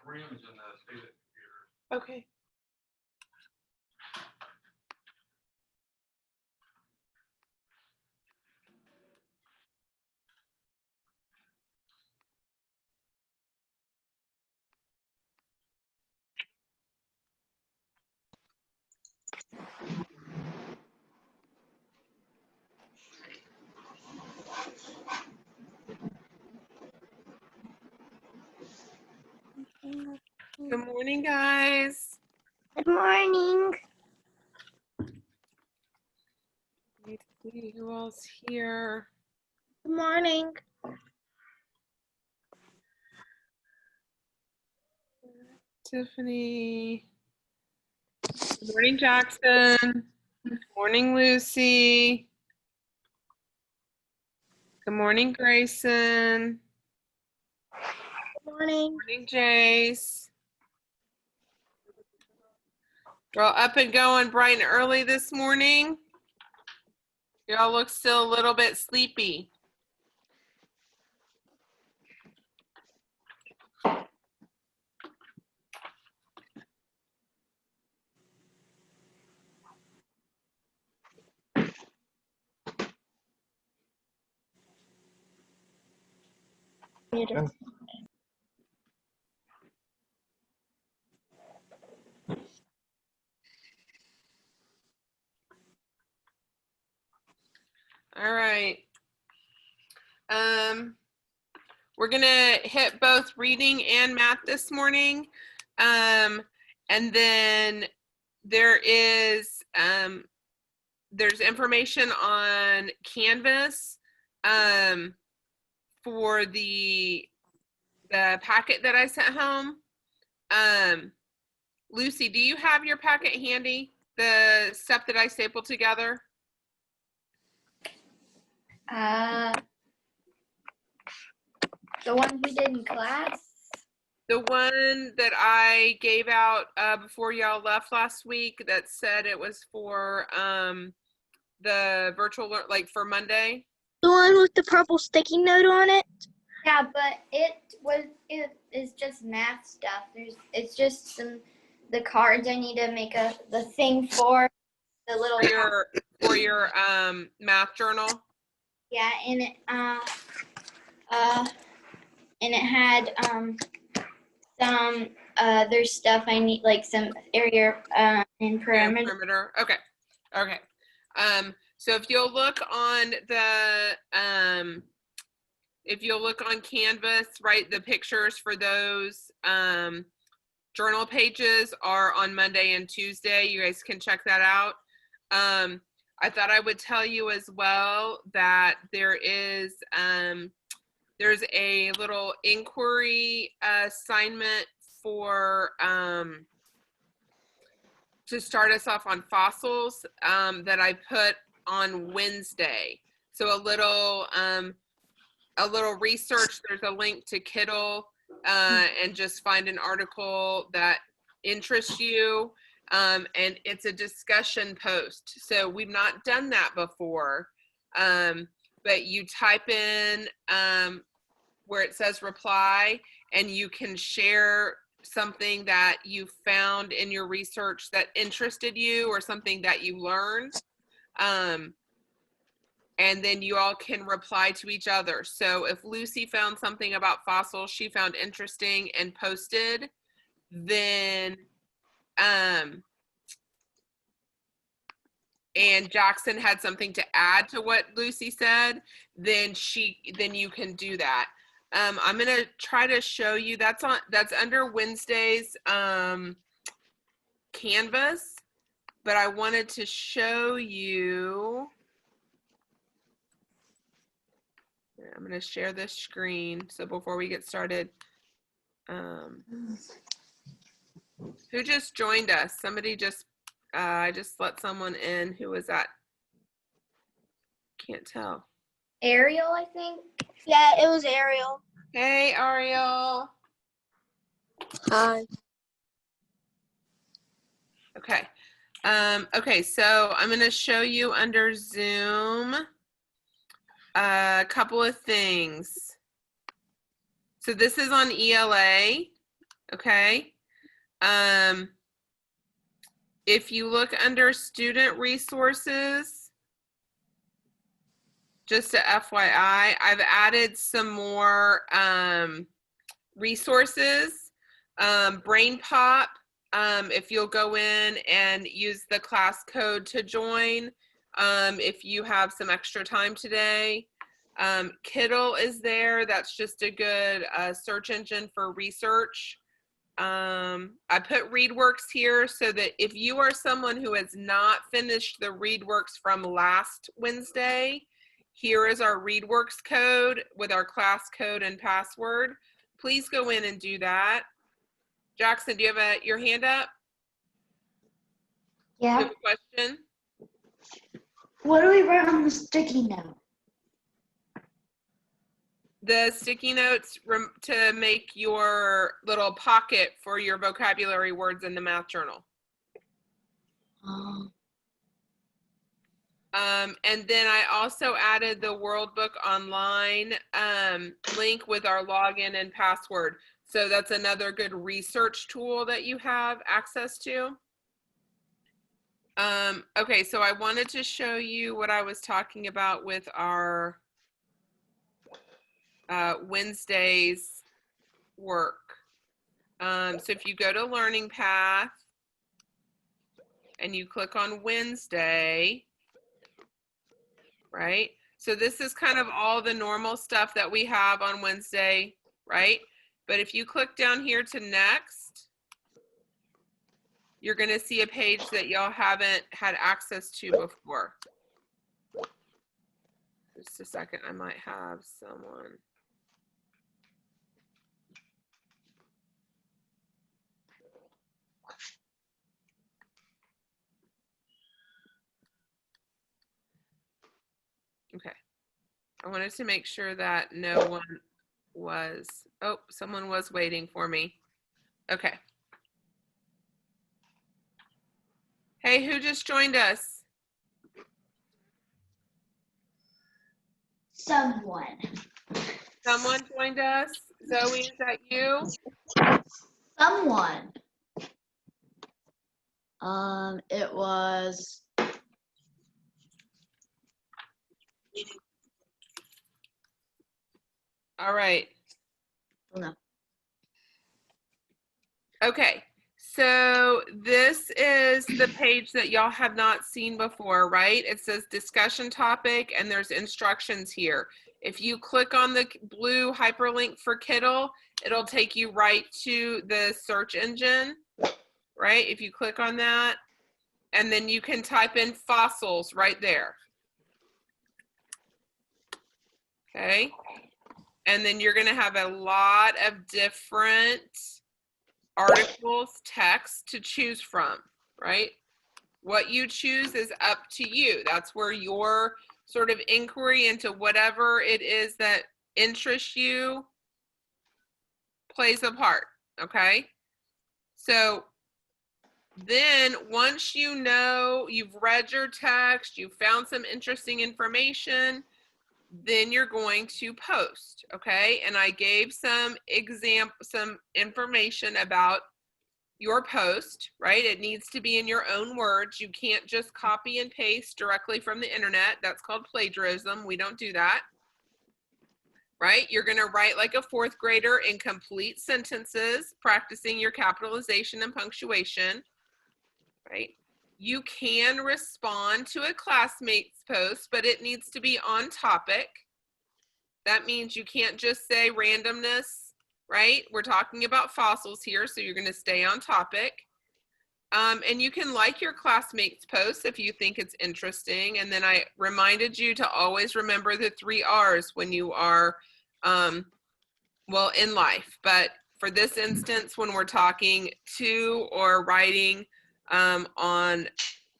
rooms in the student computer. Okay. Good morning, guys. Good morning. Let's see who else here. Good morning. Tiffany. Good morning, Jackson. Good morning, Lucy. Good morning, Grayson. Good morning. Good morning, Jace. We're all up and going bright and early this morning. Y'all look still a little bit sleepy. All right. We're gonna hit both reading and math this morning. And then there's information on Canvas for the packet that I sent home. Lucy, do you have your packet handy? The stuff that I stapled together? The one we did in class? The one that I gave out before y'all left last week that said it was for the virtual, like for Monday? The one with the purple sticky note on it? Yeah, but it is just math stuff. It's just the cards I need to make the thing for the little for your math journal. Yeah, and it had some other stuff I need, like some area and perimeter. Yeah, perimeter. Okay. So if you'll look on Canvas, right, the pictures for those journal pages are on Monday and Tuesday. You guys can check that out. I thought I would tell you as well that there's a little inquiry assignment for to start us off on fossils that I put on Wednesday. So a little research. There's a link to Kittle and just find an article that interests you. And it's a discussion post. So we've not done that before, but you type in where it says reply, and you can share something that you found in your research that interested you or something that you learned. And then you all can reply to each other. So if Lucy found something about fossils she found interesting and posted, then and Jackson had something to add to what Lucy said, then you can do that. I'm gonna try to show you, that's under Wednesday's Canvas, but I wanted to show you. I'm gonna share this screen. So before we get started, who just joined us? Somebody just, I just let someone in. Who was that? Can't tell. Ariel, I think. Yeah, it was Ariel. Hey, Ariel. Hi. Okay. Okay, so I'm going to show you under Zoom a couple of things. So this is on ELA. Okay. If you look under student resources, just a FYI, I've added some more resources. Brain Pop, if you'll go in and use the class code to join, if you have some extra time today. Kiddle is there. That's just a good search engine for research. I put ReadWorks here so that if you are someone who has not finished the ReadWorks from last Wednesday, here is our ReadWorks code with our class code and password. Please go in and do that. Jackson, do you have your hand up? Yeah. Do you have a question? What do we write on the sticky note? The sticky notes to make your little pocket for your vocabulary words in the math journal. And then I also added the World Book Online link with our login and password. So that's another good research tool that you have access to. Okay, so I wanted to show you what I was talking about with our Wednesday's work. So if you go to Learning Path and you click on Wednesday, right? So this is kind of all the normal stuff that we have on Wednesday, right? But if you click down here to next, you're going to see a page that y'all haven't had access to before. Just a second, I might have someone. Okay. I wanted to make sure that no one was, oh, someone was waiting for me. Okay. Hey, who just joined us? Someone. Someone joined us? Zoe, is that you? Someone. It was. All right. No. Okay. So this is the page that y'all have not seen before, right? It says discussion topic and there's instructions here. If you click on the blue hyperlink for Kiddle, it'll take you right to the search engine, right? If you click on that, and then you can type in fossils right there. Okay. And then you're going to have a lot of different articles, text to choose from, right? What you choose is up to you. That's where your sort of inquiry into whatever it is that interests you plays a part, okay? So then once you know you've read your text, you've found some interesting information, then you're going to post, okay? And I gave some information about your post, right? It needs to be in your own words. You can't just copy and paste directly from the internet. That's called plagiarism. We don't do that, right? You're going to write like a fourth grader in complete sentences, practicing your capitalization and punctuation, right? You can respond to a classmate's post, but it needs to be on topic. That means you can't just say randomness, right? We're talking about fossils here, so you're going to stay on topic. And you can like your classmates' posts if you think it's interesting. And then I reminded you to always remember the 3 R's when you are, well, in life. But for this instance, when we're talking to or writing on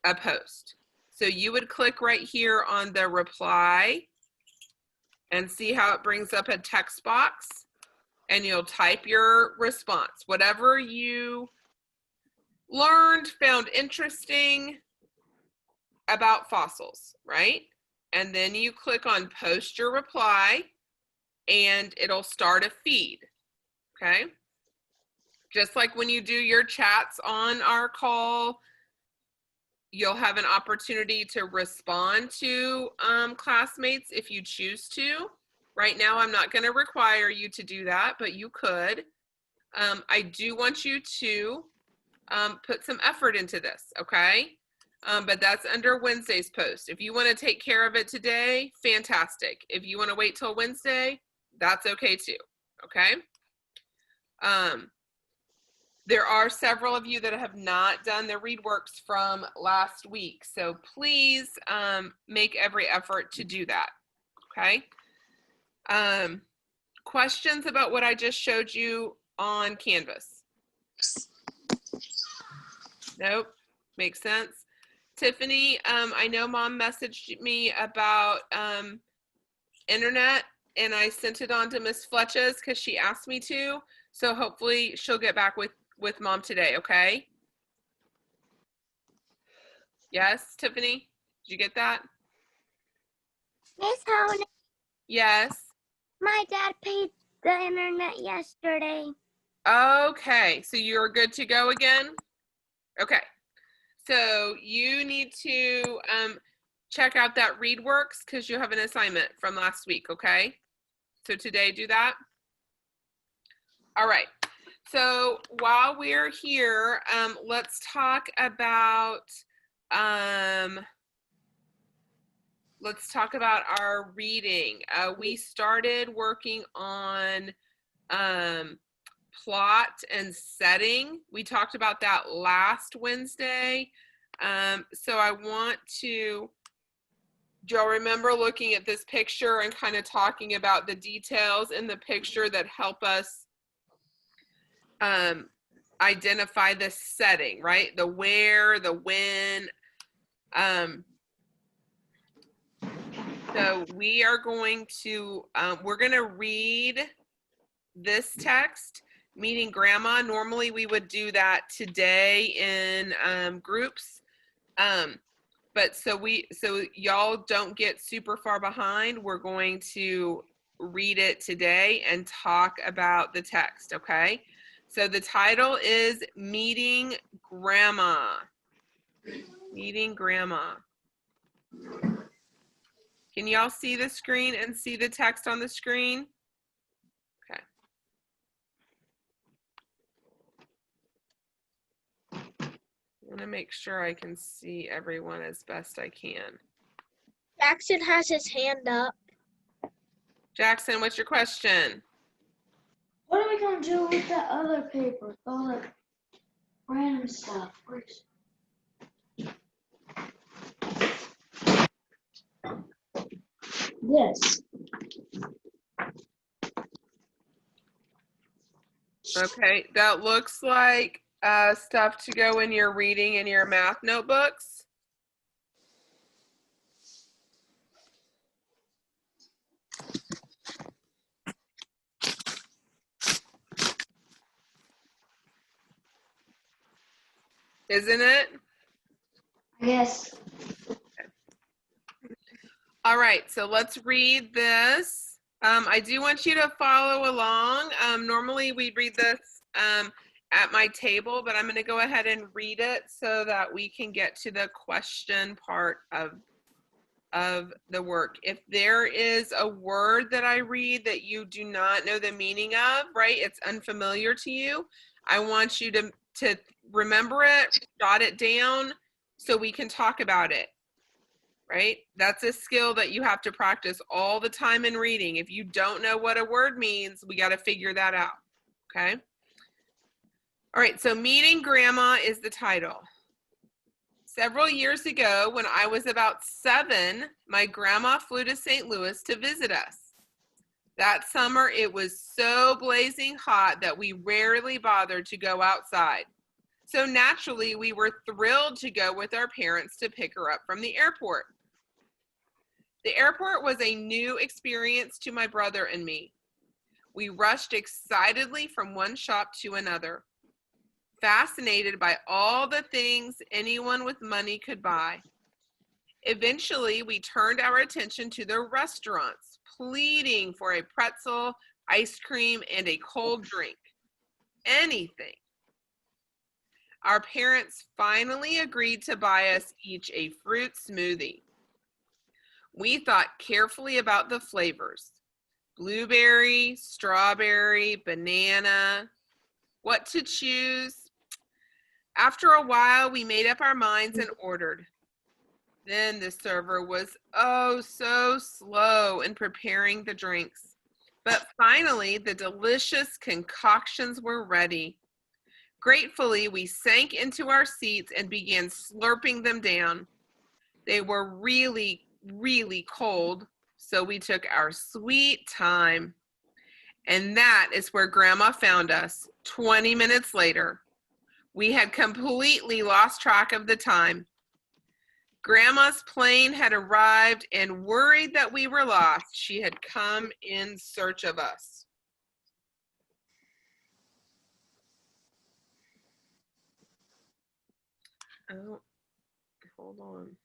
a post. So you would click right here on the reply and see how it brings up a text box, and you'll type your response. Whatever you learned, found interesting about fossils, right? And then you click on post your reply and it'll start a feed, okay? Just like when you do your chats on our call, you'll have an opportunity to respond to classmates if you choose to. Right now, I'm not going to require you to do that, but you could. I do want you to put some effort into this, okay? But that's under Wednesday's post. If you want to take care of it today, fantastic. If you want to wait till Wednesday, that's okay too, okay? There are several of you that have not done the read works from last week, so please make every effort to do that, okay? Questions about what I just showed you on Canvas? Nope, makes sense. Tiffany, I know Mom messaged me about internet, and I sent it on to Miss Fletcher's because she asked me to. So hopefully she'll get back with Mom today, okay? Yes, Tiffany, did you get that? Miss Hone, Yes. my dad paid the internet yesterday. Okay, so you're good to go again? Okay, so you need to check out that ReadWorks because you have an assignment from last week, okay? So today, do that. All right, so while we're here, let's talk about our reading. We started working on plot and setting. We talked about that last Wednesday. So I want to, do y'all remember looking at this picture and kind of talking about the details in the picture that help us identify the setting, right? The where, the when. So we are going to, we're going to read this text, Meeting Grandma. Normally we would do that today in groups. But so y'all don't get super far behind. We're going to read it today and talk about the text, okay? So the title is Meeting Grandma. Meeting Grandma. Can y'all see the screen and see the text on the screen? Okay. I want to make sure I can see everyone as best I can. Jackson has his hand up. Jackson, what's your question? What are we gonna do with the other paper? All the random stuff. This. Okay, that looks like stuff to go in your reading and your math notebooks. Isn't it? Yes. All right, so let's read this. I do want you to follow along. Normally we read this at my table, but I'm going to go ahead and read it so that we can get to the question part of the work. If there is a word that I read that you do not know the meaning of, right, it's unfamiliar to you, I want you to remember it, jot it down so we can talk about it. Right? That's a skill that you have to practice all the time in reading. If you don't know what a word means, we got to figure that out. Okay? All right, so Meeting Grandma is the title. Several years ago, when I was about 7, my grandma flew to St. Louis to visit us. That summer, it was so blazing hot that we rarely bothered to go outside. So naturally, we were thrilled to go with our parents to pick her up from the airport. The airport was a new experience to my brother and me. We rushed excitedly from one shop to another, fascinated by all the things anyone with money could buy. Eventually, we turned our attention to the restaurants, pleading for a pretzel, ice cream, and a cold drink. anything. Our parents finally agreed to buy us each a fruit smoothie. We thought carefully about the flavors: blueberry, strawberry, banana, what to choose. After a while, we made up our minds and ordered. Then the server was oh so slow in preparing the drinks. But finally, the delicious concoctions were ready. Gratefully, we sank into our seats and began slurping them down. They were really, really cold, so we took our sweet time. And that is where Grandma found us 20 minutes later. We had completely lost track of the time. Grandma's plane had arrived, and worried that we were lost, she had come in search of us. Oh, hold on.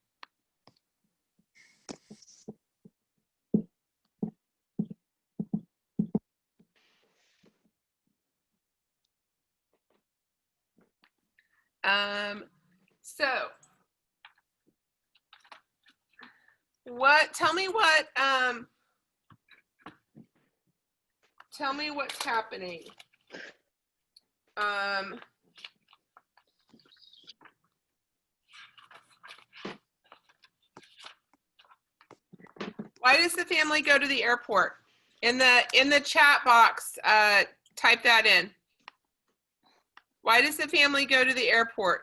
So tell me what's happening. Why does the family go to the airport? In the chat box, type that in. Why does the family go to the airport?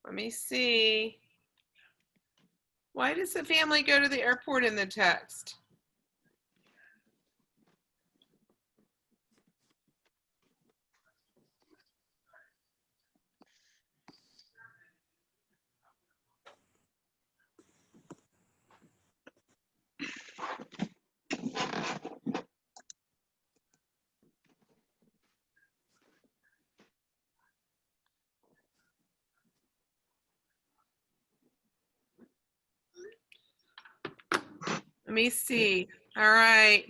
Let me see. Why does the family go to the airport in the text? Let me see. All right.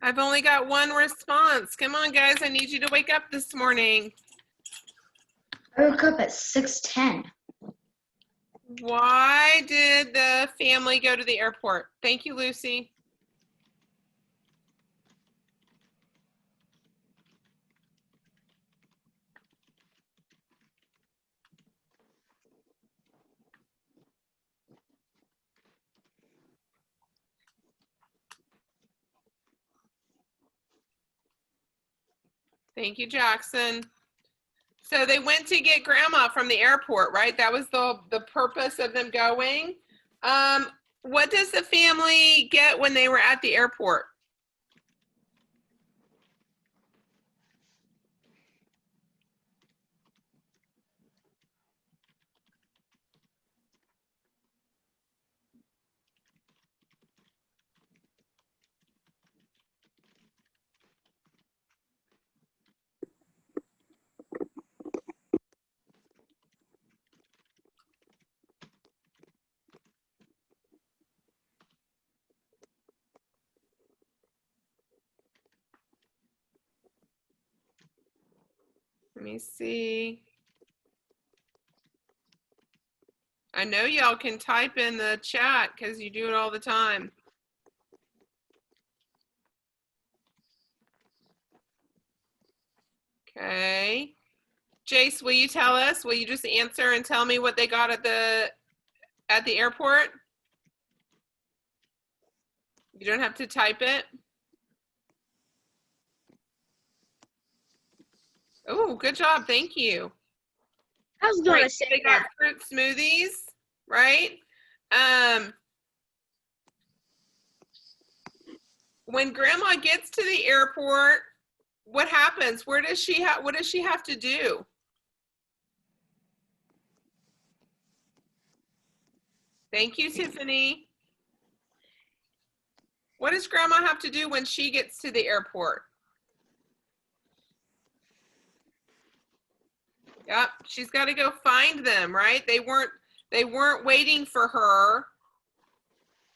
I've only got one response. Come on, guys. I need you to wake up this morning. I woke up at 6:10. Why did the family go to the airport? Thank you, Lucy. Thank you, Jackson. So they went to get Grandma from the airport, right? That was the purpose of them going. What does the family get when they were at the airport? Let me see. I know y'all can type in the chat because you do it all the time. Okay. Jace, will you tell us? Will you just answer and tell me what they got at the airport? You don't have to type it. Oh, good job. Thank you. I was gonna Right, say they got fruit smoothies, right? When Grandma gets to the airport, what happens? What does she have to do? Thank you, Tiffany. What does Grandma have to do when she gets to the airport? Yep, she's got to go find them, right? They weren't waiting for her,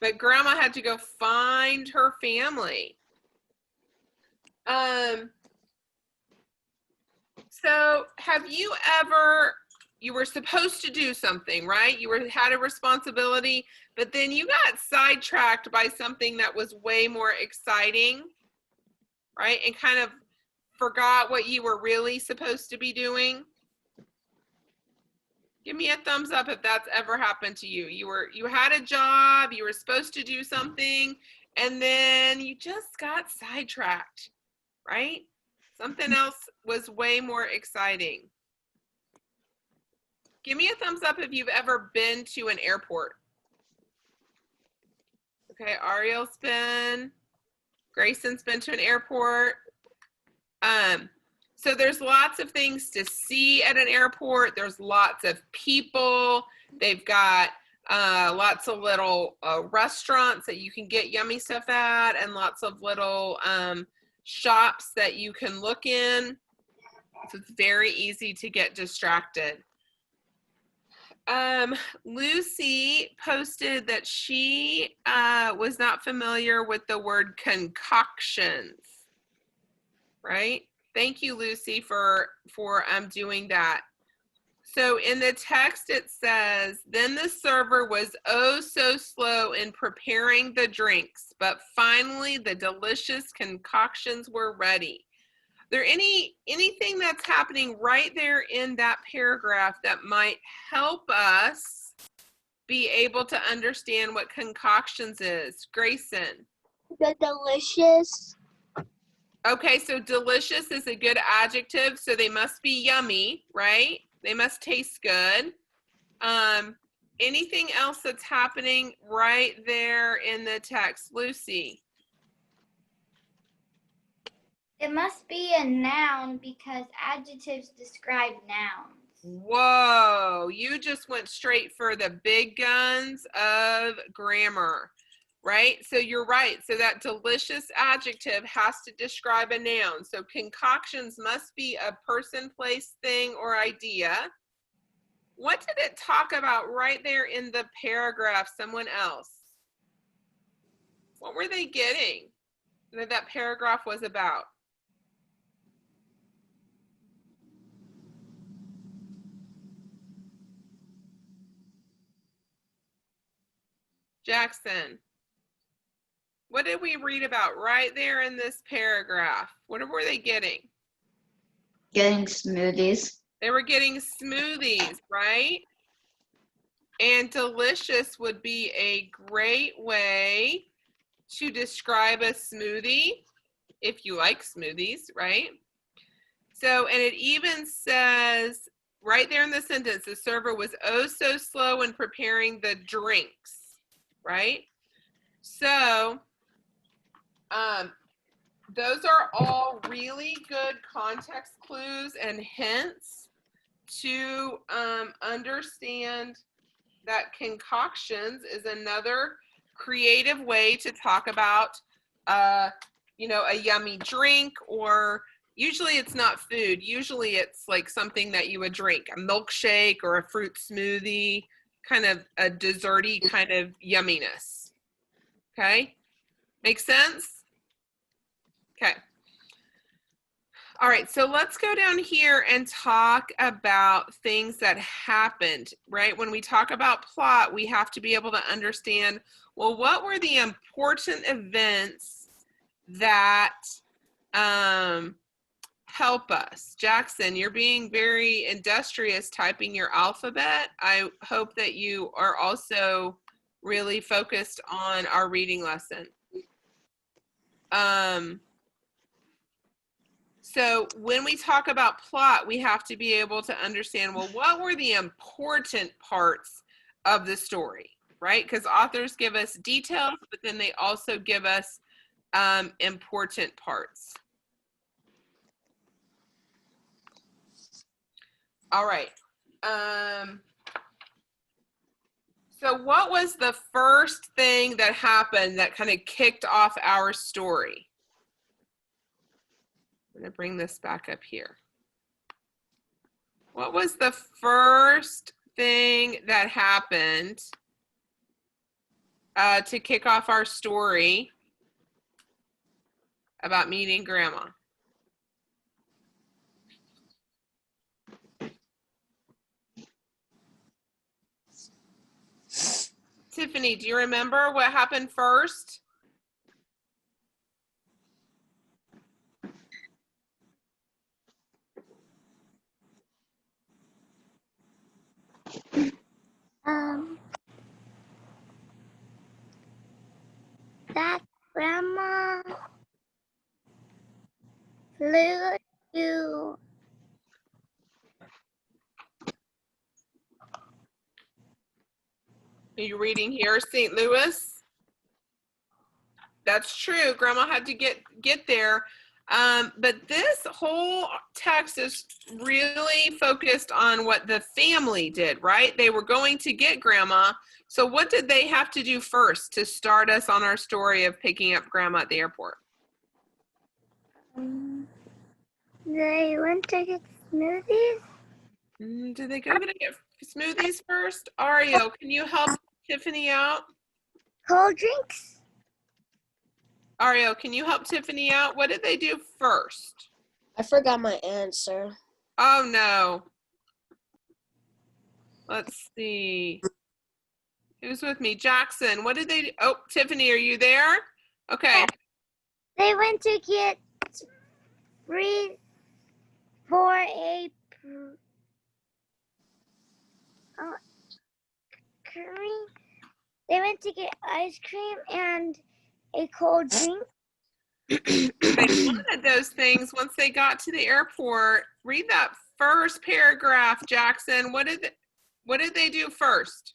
but Grandma had to go find her family. So have you ever, you were supposed to do something, right? Had a responsibility, but then you got sidetracked by something that was way more exciting, right? And kind of forgot what you were really supposed to be doing. Give me a thumbs up if that's ever happened to you. You had a job, you were supposed to do something, and then you just got sidetracked, right? Something else was way more exciting. Give me a thumbs up if you've ever been to an airport. Okay, Ariel's been, Grayson's been to an airport. So there's lots of things to see at an airport. There's lots of people. They've got lots of little restaurants that you can get yummy stuff at, and lots of little shops that you can look in. So it's very easy to get distracted. Lucy posted that she was not familiar with the word concoctions, right? Thank you, Lucy, for doing that. So in the text it says, then the server was oh so slow in preparing the drinks, but finally the delicious concoctions were ready. There anything that's happening right there in that paragraph that might help us be able to understand what concoctions is? Grayson. The delicious. Okay, so delicious is a good adjective, so they must be yummy, right? They must taste good. Anything else that's happening right there in the text? Lucy. It must be a noun because adjectives describe nouns. Whoa, you just went straight for the big guns of grammar, right? So you're right. So that delicious adjective has to describe a noun. So concoctions must be a person, place, thing, or idea. What did it talk about right there in the paragraph? Someone else. What were they getting that paragraph was about? Jackson, what did we read about right there in this paragraph? What were they getting? Getting smoothies. They were getting smoothies, right? And delicious would be a great way to describe a smoothie, if you like smoothies, right? So, and it even says right there in the sentence, the server was oh so slow in preparing the drinks, right? So, those are all really good context clues and hints to understand that concoctions is another creative way to talk about, you know, a yummy drink, or usually it's not food. Usually it's like something that you would drink, a milkshake or a fruit smoothie, kind of a desserty kind of yumminess. Okay, makes sense? Okay. All right, so let's go down here and talk about things that happened, right? When we talk about plot, we have to be able to understand, well, what were the important events that help us? Jackson, you're being very industrious typing your alphabet. I hope that you are also really focused on our reading lesson. So when we talk about plot, we have to be able to understand, well, what were the important parts of the story, right? Because authors give us details, but then they also give us important parts. All right. So what was the first thing that happened that kind of kicked off our story? I'm going to bring this back up here. What was the first thing that happened to kick off our story about meeting Grandma? Tiffany, do you remember what happened first? That grandma flew to Are you reading here, St. Louis? That's true. Grandma had to get there. But this whole text is really focused on what the family did, right? They were going to get Grandma. So what did they have to do first to start us on our story of picking up Grandma at the airport? They went to get smoothies. Did they go to get smoothies first? Ario, can you help Tiffany out? Cold drinks. Ario, can you help Tiffany out? What did they do first? I forgot my answer. Oh no. Let's see. Who's with me? Jackson, what did they do? Oh, Tiffany, are you there? Okay. They went to get free for a cream. They went to get ice cream and a cold drink. They wanted those things once they got to the airport. Read that first paragraph, Jackson. What did they do first?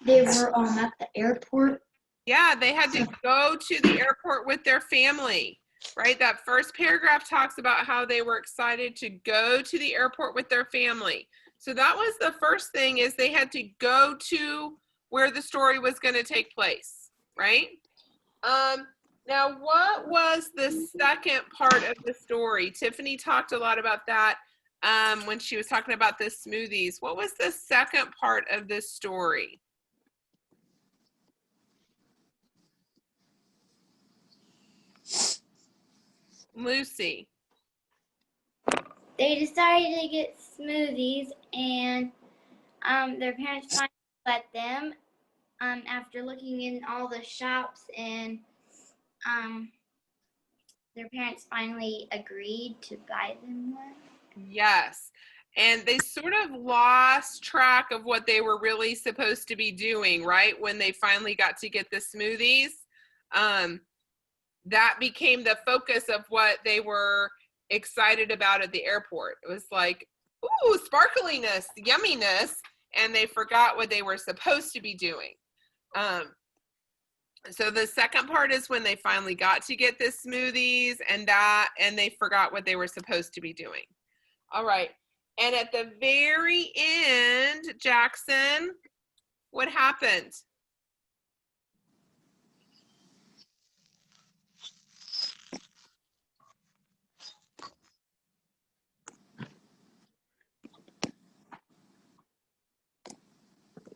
They were at the airport. Yeah, they had to go to the airport with their family, right? That first paragraph talks about how they were excited to go to the airport with their family. So that was the first thing, is they had to go to where the story was going to take place, right? Now, what was the second part of the story? Tiffany talked a lot about that when she was talking about the smoothies. What was the second part of this story? Lucy. They decided to get smoothies, and their parents finally let them. After looking in all the shops, and their parents finally agreed to buy them one. Yes. And they sort of lost track of what they were really supposed to be doing, right? When they finally got to get the smoothies, that became the focus of what they were excited about at the airport. It was like, ooh, sparkliness, yumminess, and they forgot what they were supposed to be doing. So the second part is when they finally got to get the smoothies and they forgot what they were supposed to be doing. All right. And at the very end, Jackson, what happened?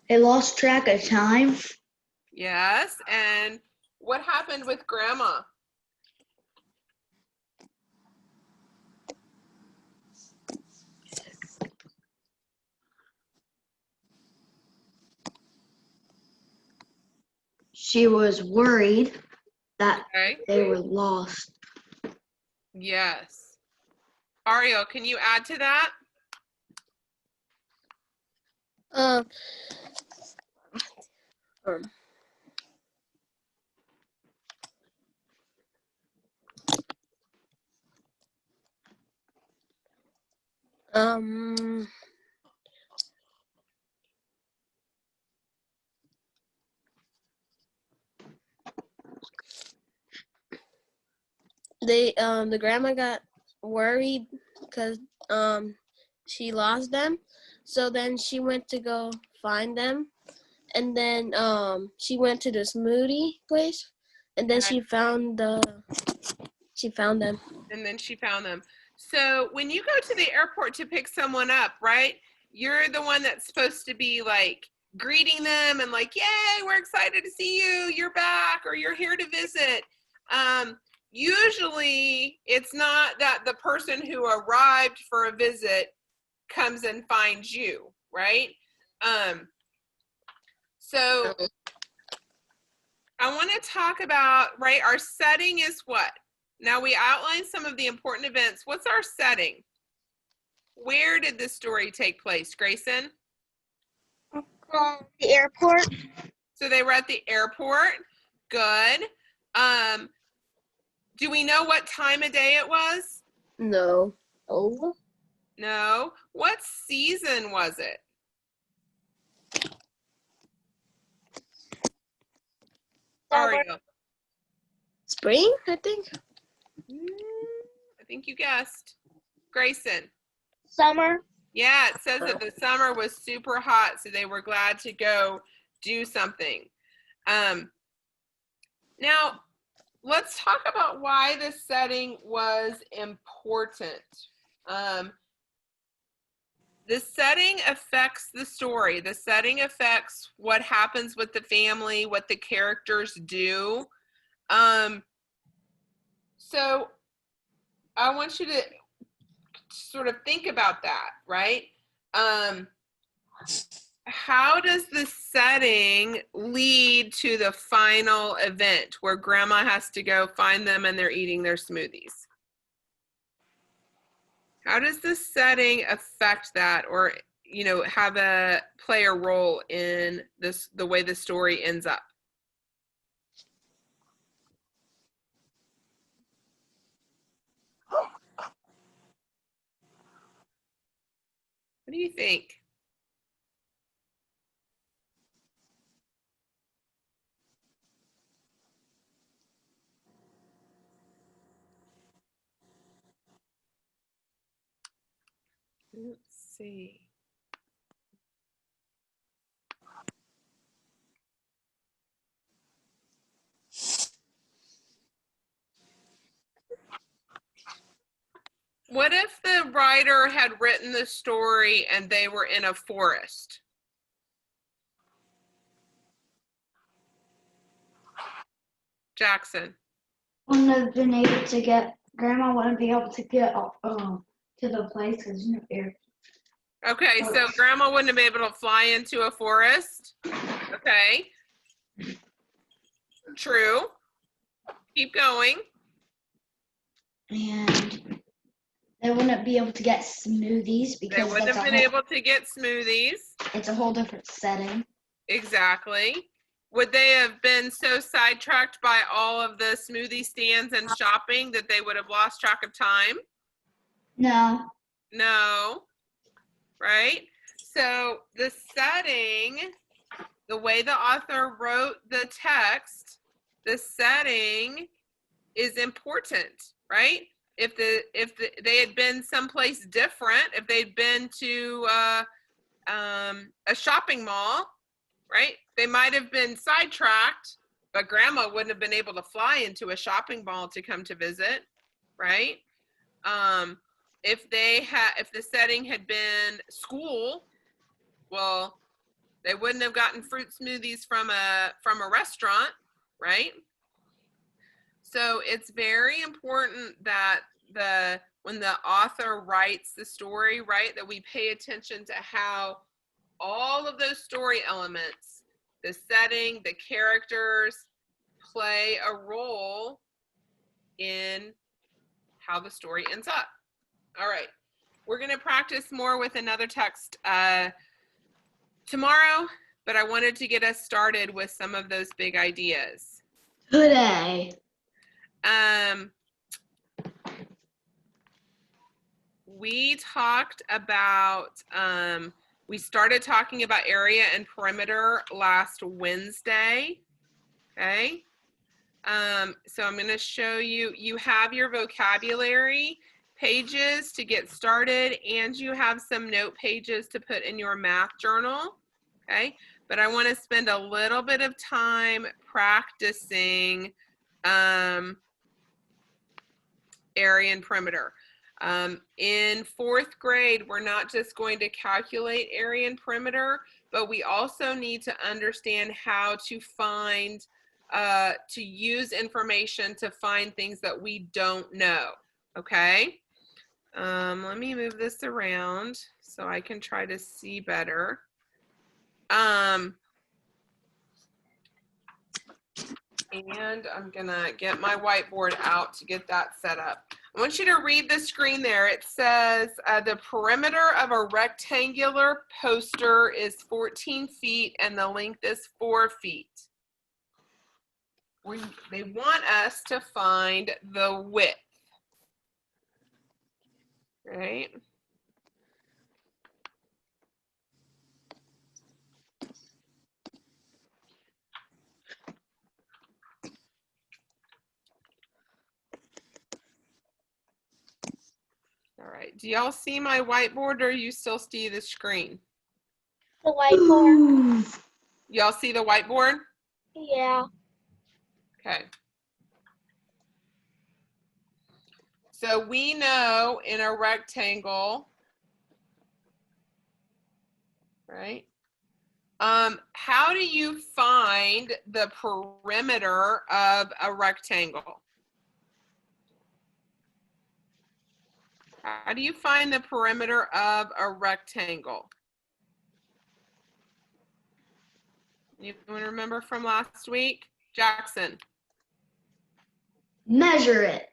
They lost track of time. Yes. And what happened with Grandma? She was worried that Okay. they were lost. Yes. Ario, can you add to that? Um, the grandma got worried because she lost them. So then she went to go find them, and then she went to the smoothie place, and then Okay. she found them. And then she found them. So when you go to the airport to pick someone up, right? You're the one that's supposed to be like greeting them and like, yay, we're excited to see you. You're back, or you're here to visit. Usually it's not that the person who arrived for a visit comes and finds you, right? So I want to talk about, right, our setting is what? Now we outlined some of the important events. What's our setting? Where did this story take place, Grayson? The airport. So they were at the airport. Good. Do we know what time of day it was? No. Oh. No. What season was it? Ariel. Spring, I think. I think you guessed. Grayson. Summer. Yeah, it says that the summer was super hot, so they were glad to go do something. Now, let's talk about why the setting was important. The setting affects the story. The setting affects what happens with the family, what the characters do. So I want you to sort of think about that, right? How does the setting lead to the final event where grandma has to go find them and they're eating their smoothies? How does the setting affect that, or play a role in this, the way the story ends up? What do you think? Let's see. What if the writer had written the story and they were in a forest? Jackson. Wouldn't have been able to get, Grandma wouldn't be able to get to the place because there's no air. Okay, so grandma wouldn't have been able to fly into a forest. Okay. True. Keep going. And they wouldn't be able to get smoothies They because wouldn't have been able to get smoothies. it's a whole different setting. Exactly. Would they have been so sidetracked by all of the smoothie stands and shopping that they would have lost track of time? No. No. Right? So the setting, the way the author wrote the text, the setting is important, right? If they had been someplace different, if they'd been to a shopping mall, right? They might have been sidetracked, but grandma wouldn't have been able to fly into a shopping mall to come to visit, right? If the setting had been school, well, they wouldn't have gotten fruit smoothies from a restaurant, right? So it's very important that when the author writes the story, right, that we pay attention to how all of those story elements, the setting, the characters, play a role in how the story ends up. All right, we're going to practice more with another text tomorrow, but I wanted to get us started with some of those big ideas. Today. We talked about, we started talking about area and perimeter last Wednesday, okay? So I'm going to show you, you have your vocabulary pages to get started, and you have some note pages to put in your math journal, okay? But I want to spend a little bit of time practicing area and perimeter. In 4th grade, we're not just going to calculate area and perimeter, but we also need to understand how to find, to use information to find things that we don't know, okay? Let me move this around so I can try to see better. And I'm gonna get my whiteboard out to get that set up. I want you to read the screen there. It says the perimeter of a rectangular poster is 14 feet and the length is 4 feet. They want us to find the width, right? All right, do y'all see my whiteboard or you still see the screen? The whiteboard. Y'all see the whiteboard? Yeah. Okay. So we know in a rectangle, right? How do you find the perimeter of a rectangle? How do you find the perimeter of a rectangle? Anyone remember from last week? Jackson. Measure it.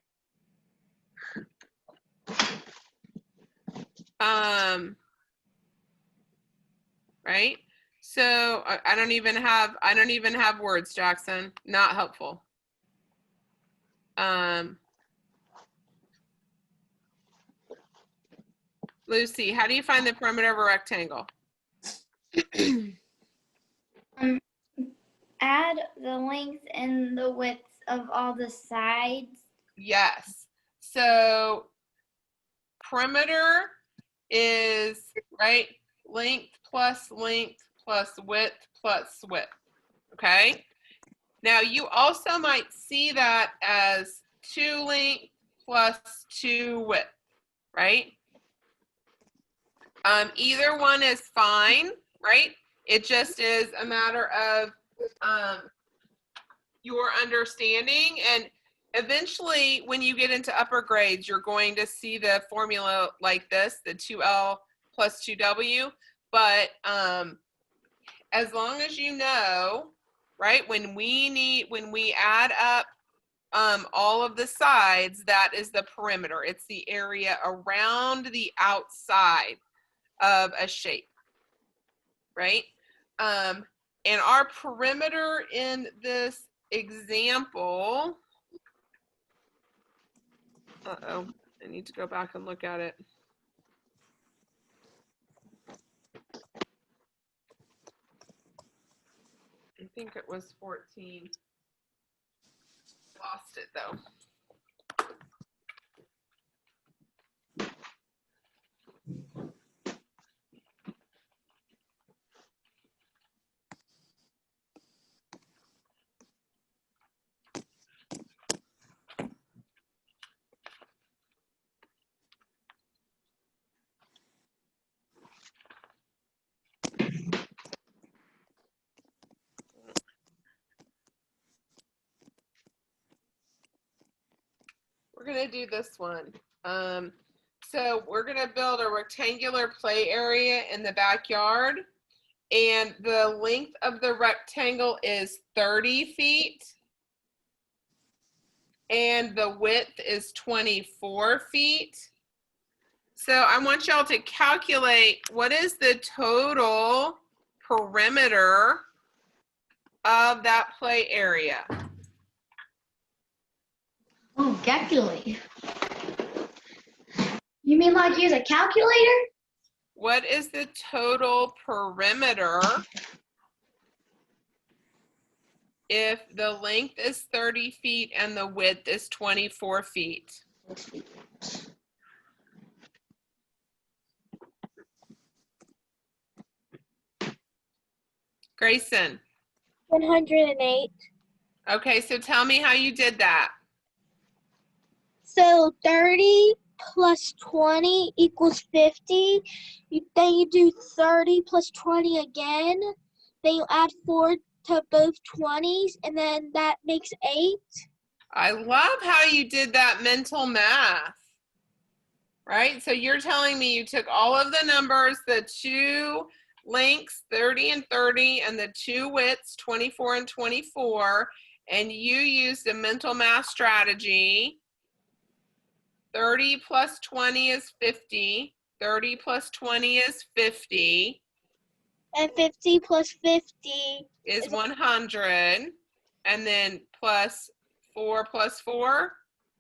Right? So I don't even have words, Jackson. Not helpful. Lucy, how do you find the perimeter of a rectangle? Add the length and the width of all the sides. Yes. So perimeter is, right, length plus width plus width. Okay. Now you also might see that as 2 length plus 2 width, right? Either one is fine, right? It just is a matter of your understanding, and eventually when you get into upper grades, you're going to see the formula like this, the 2L plus 2W, but as long as you know, right, when we add up all of the sides, that is the perimeter. It's the area around the outside of a shape, right? And our perimeter in this example, I need to go back and look at it. I think it was 14. Lost it though. We're gonna do this one. So we're gonna build a rectangular play area in the backyard, and the length of the rectangle is 30 feet, and the width is 24 feet. So I want y'all to calculate what is the total perimeter of that play area. Oh, calculate. You mean like use a calculator? What is the total perimeter if the length is 30 feet and the width is 24 feet? Grayson. 108. Okay, so tell me how you did that. So 30 plus 20 equals 50. Then you do 30 plus 20 again. Then you add 4 to both 20s, and then that makes 8. I love how you did that mental math, right? So you're telling me you took all of the numbers, the two lengths, 30 and 30, and the two widths, 24 and 24, and you used a mental math strategy. 30 plus 20 is 50. 30 plus 20 is 50. And 50 plus 50 Is 100. And then plus 4 plus 4?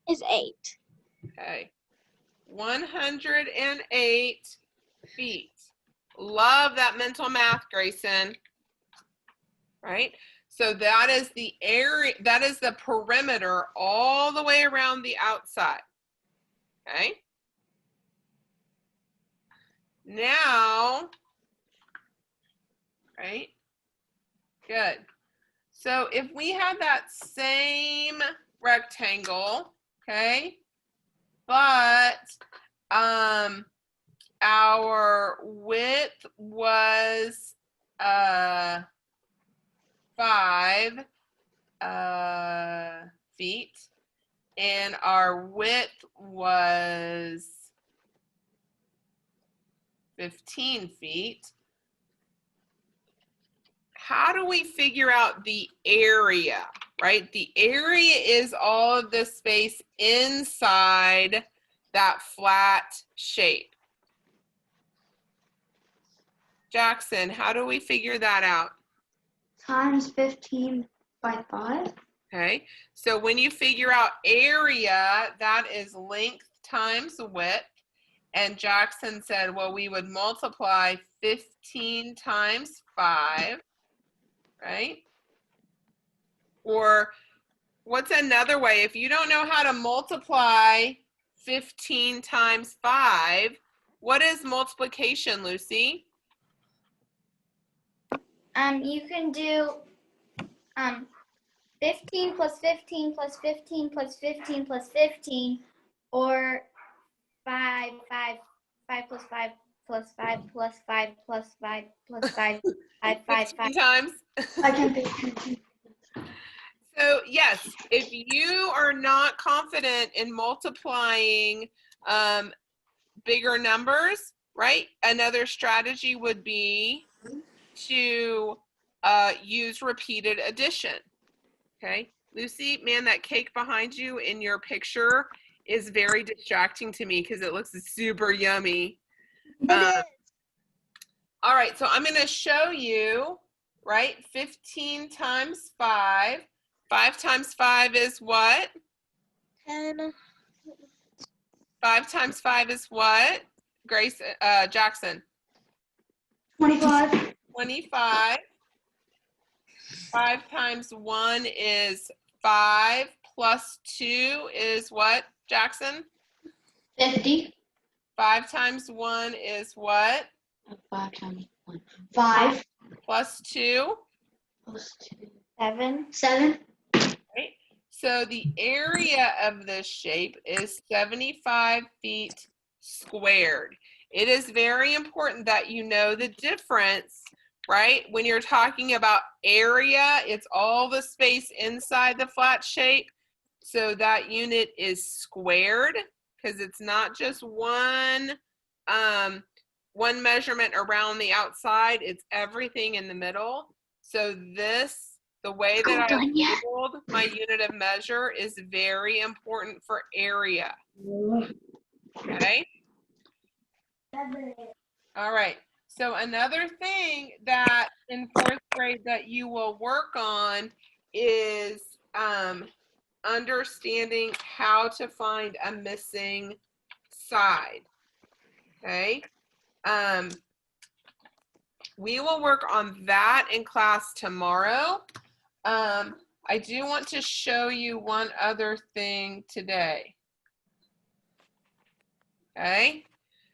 is 8. Okay. 108 feet. Love that mental math, Grayson. Right? So that is the area, that is the perimeter all the way around the outside. Okay? Now, right? Good. So if we had that same rectangle, okay, but our width was 5 feet and our width was 15 feet. How do we figure out the area, right? The area is all of the space inside that flat shape. Jackson, how do we figure that out? Times 15 by 5. Okay, so when you figure out area, that is length times width. And Jackson said, well, we would multiply 15 times 5, right? Or what's another way? If you don't know how to multiply 15 times 5, what is multiplication, Lucy? You can do 15 plus 15 plus 15 plus 15 plus 15, or 5 plus 5 plus 5 plus 5 plus 5 plus 5 5 5 5. Times. I can think 15. So yes, if you are not confident in multiplying bigger numbers, right? Another strategy would be to use repeated addition. Okay, Lucy, man, that cake behind you in your picture is very distracting to me because it looks super yummy. All right, so I'm going to show you, right? 15 times 5. 5 times 5 is what? 10. 5 times 5 is what? Grace, Jackson. 25. 25. 5 times 1 is 5 plus 2 is what, Jackson? 50. 5 times 1 is what? 5 times 1. 5. Plus 2? Plus 2. 7. 7. Right? So the area of this shape is 75 feet squared. It is very important that you know the difference, right? When you're talking about area, it's all the space inside the flat shape. So that unit is squared because it's not just one measurement around the outside, it's everything in the middle. So this, the way that I labeled my unit of measure, is very important for area. Okay? All right. So another thing that in 4th grade that you will work on is understanding how to find a missing side. Okay? We will work on that in class tomorrow. I do want to show you one other thing today. Okay,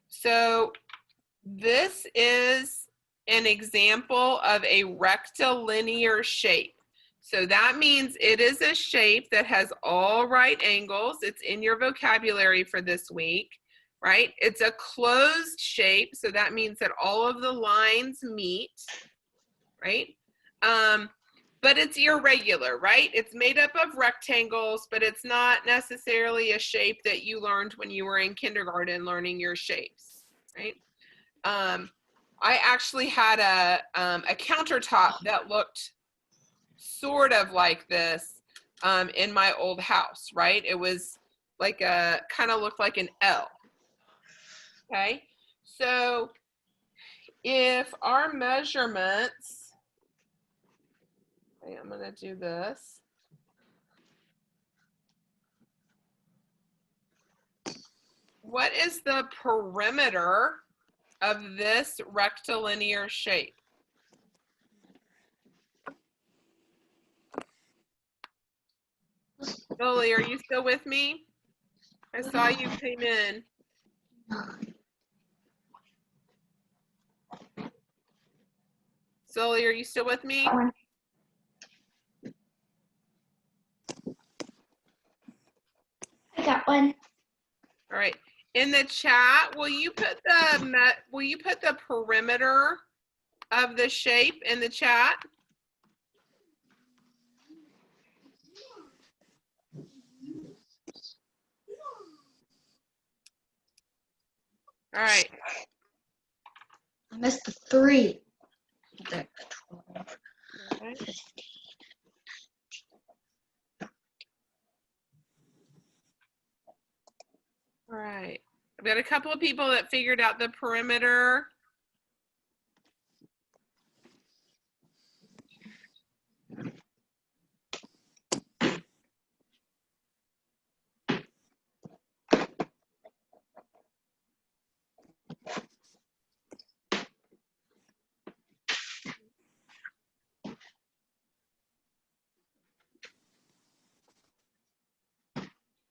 so this is an example of a rectilinear shape. So that means it is a shape that has all right angles. It's in your vocabulary for this week, right? It's a closed shape, so that means that all of the lines meet, right? But it's irregular, right? It's made up of rectangles, but it's not necessarily a shape that you learned when you were in kindergarten learning your shapes, right? I actually had a countertop that looked sort of like this in my old house, right? It was like a, kind of looked like an L, okay? So if our measurements, okay, I'm gonna do this. What is the perimeter of this rectilinear shape? Lily, are you still with me? I saw you came in. Sully, are you still with me? I got one. All right. In the chat, will you put the perimeter of the shape in the chat? All right. I missed the 3. There. 12. Okay. All right. I've got a couple of people that figured out the perimeter.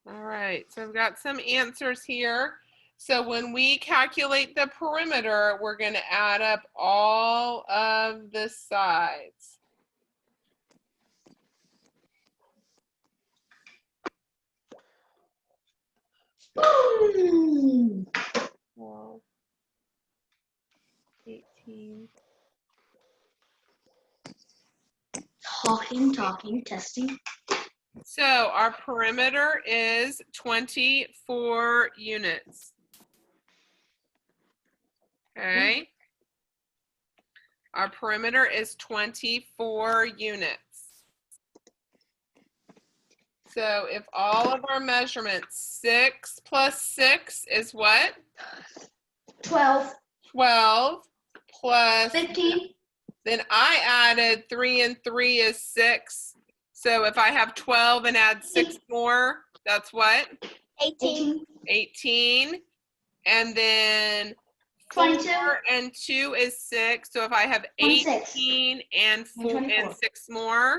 All right, so I've got some answers here. So when we calculate the perimeter, we're going to add up all of the sides. Boom! 12, 18. Talking, testing. So our perimeter is 24 units. Okay. Our perimeter is 24 units. So if all of our measurements, 6 plus 6 is what? 12. 12 plus 15. Then I added 3 and 3 is 6. So if I have 12 and add 6 more, that's what? 18. 18. And then 22. 4 and 2 is 6. So if I have 26. 18 and 4 and 24. 6 more,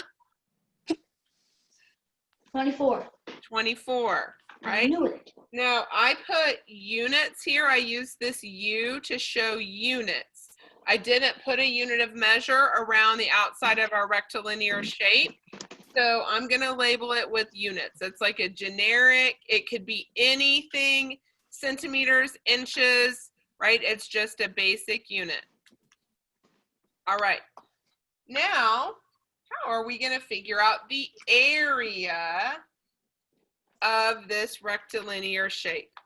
24. 24, I right? knew it. Now I put units here. I use this U to show units. I didn't put a unit of measure around the outside of our rectilinear shape. So I'm going to label it with units. It's like a generic, it could be anything, centimeters, inches, right? It's just a basic unit. All right. Now, how are we going to figure out the area of this rectilinear shape?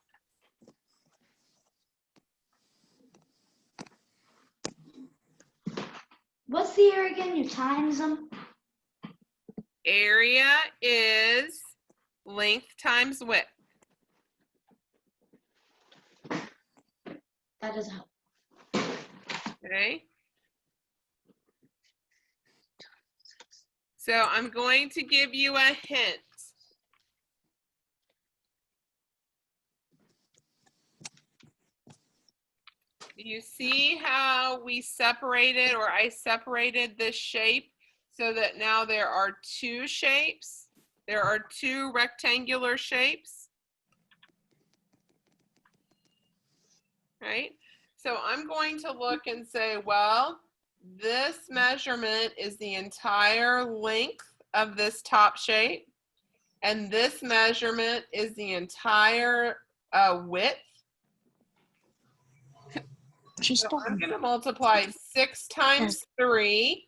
What's the area again? You times them? Area is length times width. That doesn't help. Okay. So I'm going to give you a hint. You see how we separated, or I separated this shape? so that now there are two shapes. There are two rectangular shapes. Right? So I'm going to look and say, well, this measurement is the entire length of this top shape. And this measurement is the entire width. So I'm going to multiply 6 times 3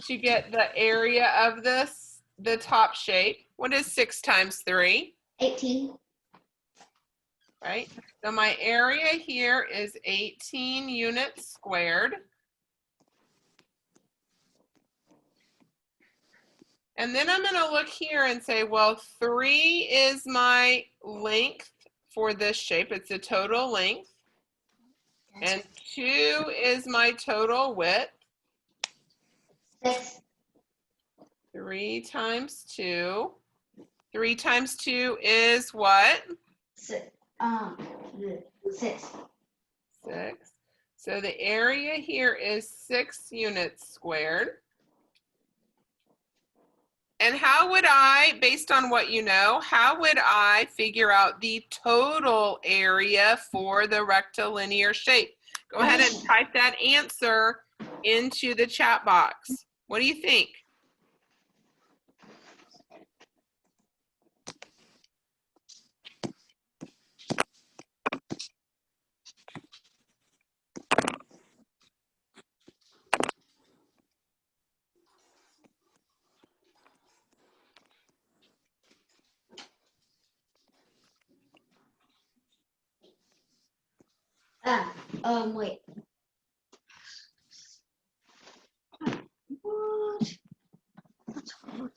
to get the area of this, the top shape. What is 6 times 3? 18. Right? So my area here is 18 units squared. And then I'm going to look here and say, well, 3 is my length for this shape. It's the total length. And 2 is my total width. 6. 3 times 2. 3 times 2 is what? 6. 6. 6. So the area here is 6 units squared. And how would I, based on what you know, how would I figure out the total area for the rectilinear shape? Go ahead and type that answer into the chat box. What do you think? Wait. What? That's hard.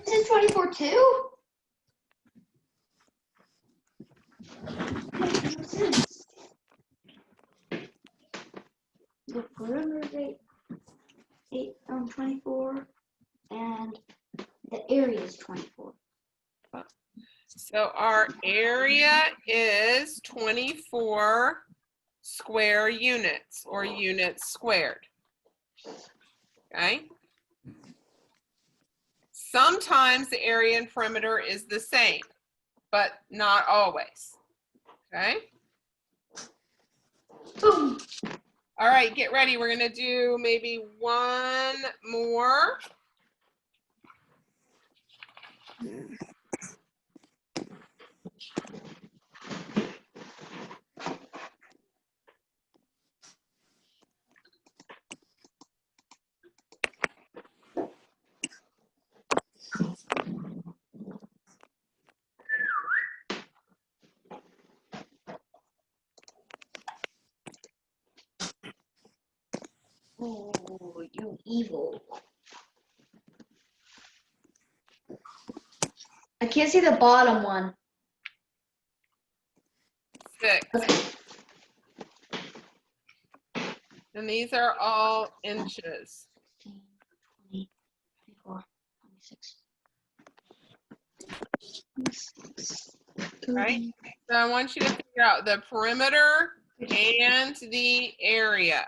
This is 24 too? Makes no sense. The perimeter is 24, and the area is 24. So our area is 24 square units, or units squared. Okay. Sometimes the area and perimeter is the same, but not always. Okay. Boom. All right, get ready. We're going to do maybe one more. Oh, you evil. I can't see the bottom one. 6. Okay. And these are all inches. 20, 24, 26. Right? So I want you to figure out the perimeter and the area.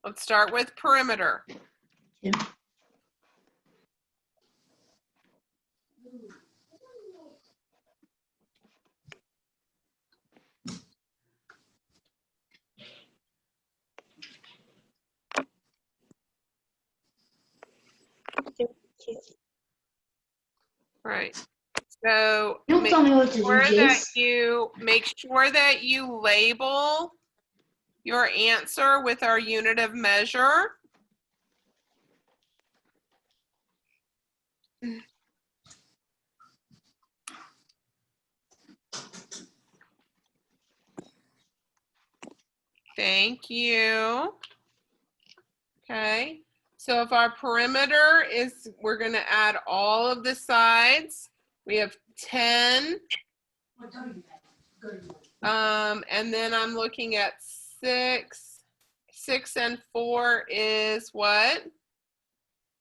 Let's start with perimeter. 2. Right. So Don't make tell me what to do, sure that Jace. you label your answer with our unit of measure. Thank you. Okay. So if our perimeter is, we're going to add all of the sides. We have 10. And then I'm looking at 6. 6 and 4 is what?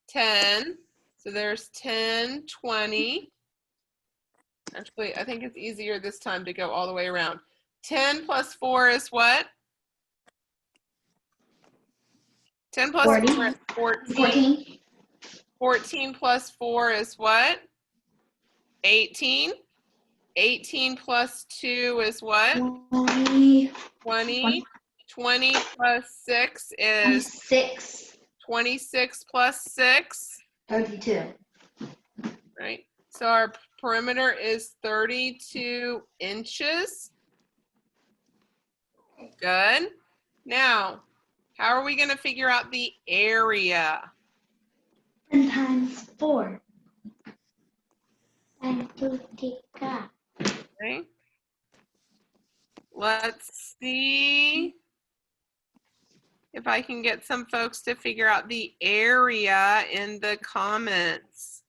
10. So there's 10, 20. Actually, I think it's easier this time to go all the way around. 10 plus 4 is what? 10 plus 40. 4 is 14. 14. 14 plus 4 is what? 18. 18 plus 2 is what? 20. 20. 20 plus 6 is 26. 26 plus 6, 32. right? So our perimeter is 32 inches. Good. Now, how are we going to figure out the area? 10 times 4. Okay. Let's see if I can get some folks to figure out the area in the comments.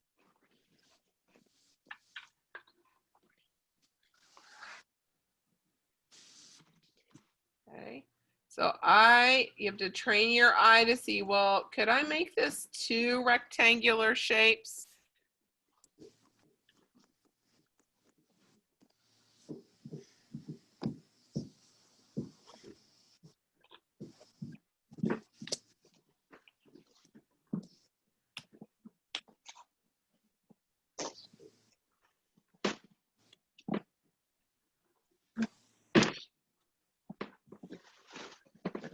Okay. So you have to train your eye to see, well, could I make this 2 rectangular shapes?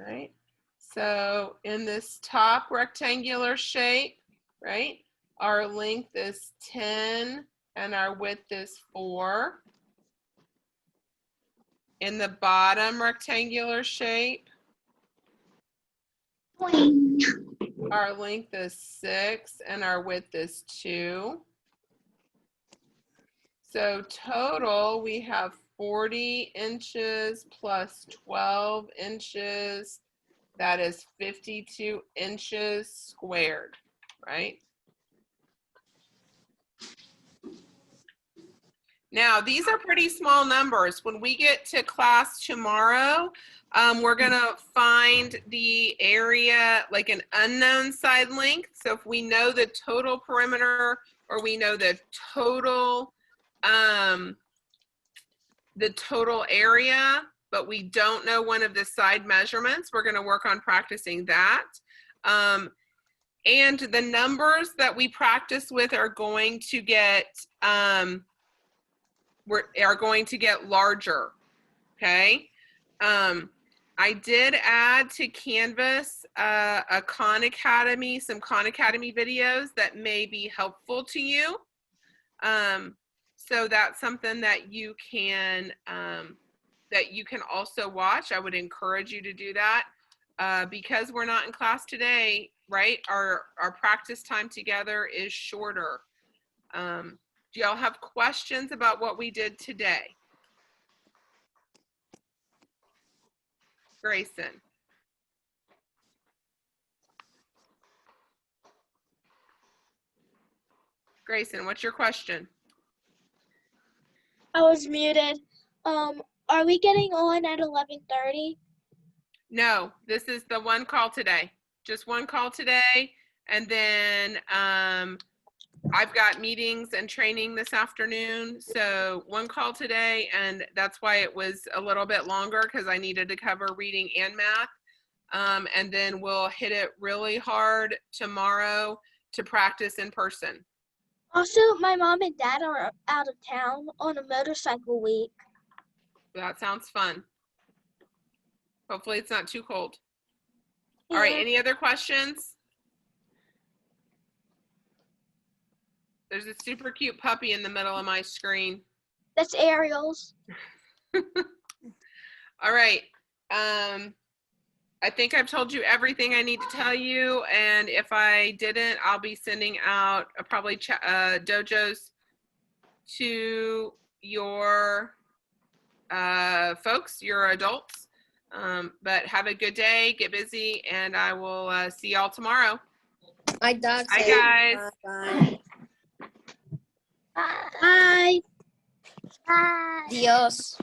Right. So in this top rectangular shape, right, our length is 10 and our width is 4. In the bottom rectangular shape, our length is 6 and our width is 2. So total, we have 40 inches plus 12 inches. That is 52 inches squared, right? Now, these are pretty small numbers. When we get to class tomorrow, we're going to find the area, like an unknown side length. So if we know the total perimeter or we know the total area, but we don't know one of the side measurements, we're going to work on practicing that. And the numbers that we practice with are going to get larger. Okay. I did add to Canvas some Khan Academy videos that may be helpful to you. So that's something that you can also watch. I would encourage you to do that because we're not in class today, right? Our practice time together is shorter. Do y'all have questions about what we did today? Grayson. Grayson, what's your question? I was muted. Are we getting on at 11:30? No, this is the one call today. Just one call today. And then I've got meetings and training this afternoon. So one call today, and that's why it was a little bit longer because I needed to cover reading and math. And then we'll hit it really hard tomorrow to practice in person. Also, my mom and dad are out of town on a motorcycle week. That sounds fun. Hopefully it's not too cold. Yeah. All right, any other questions? There's a super cute puppy in the middle of my screen. That's Ariel's. All right. I think I've told you everything I need to tell you, and if I didn't, I'll be sending out probably dojos to your folks, your adults. But have a good day, get busy, and I will see y'all tomorrow. My dog Bye, said guys. bye. Bye. Bye. Adios.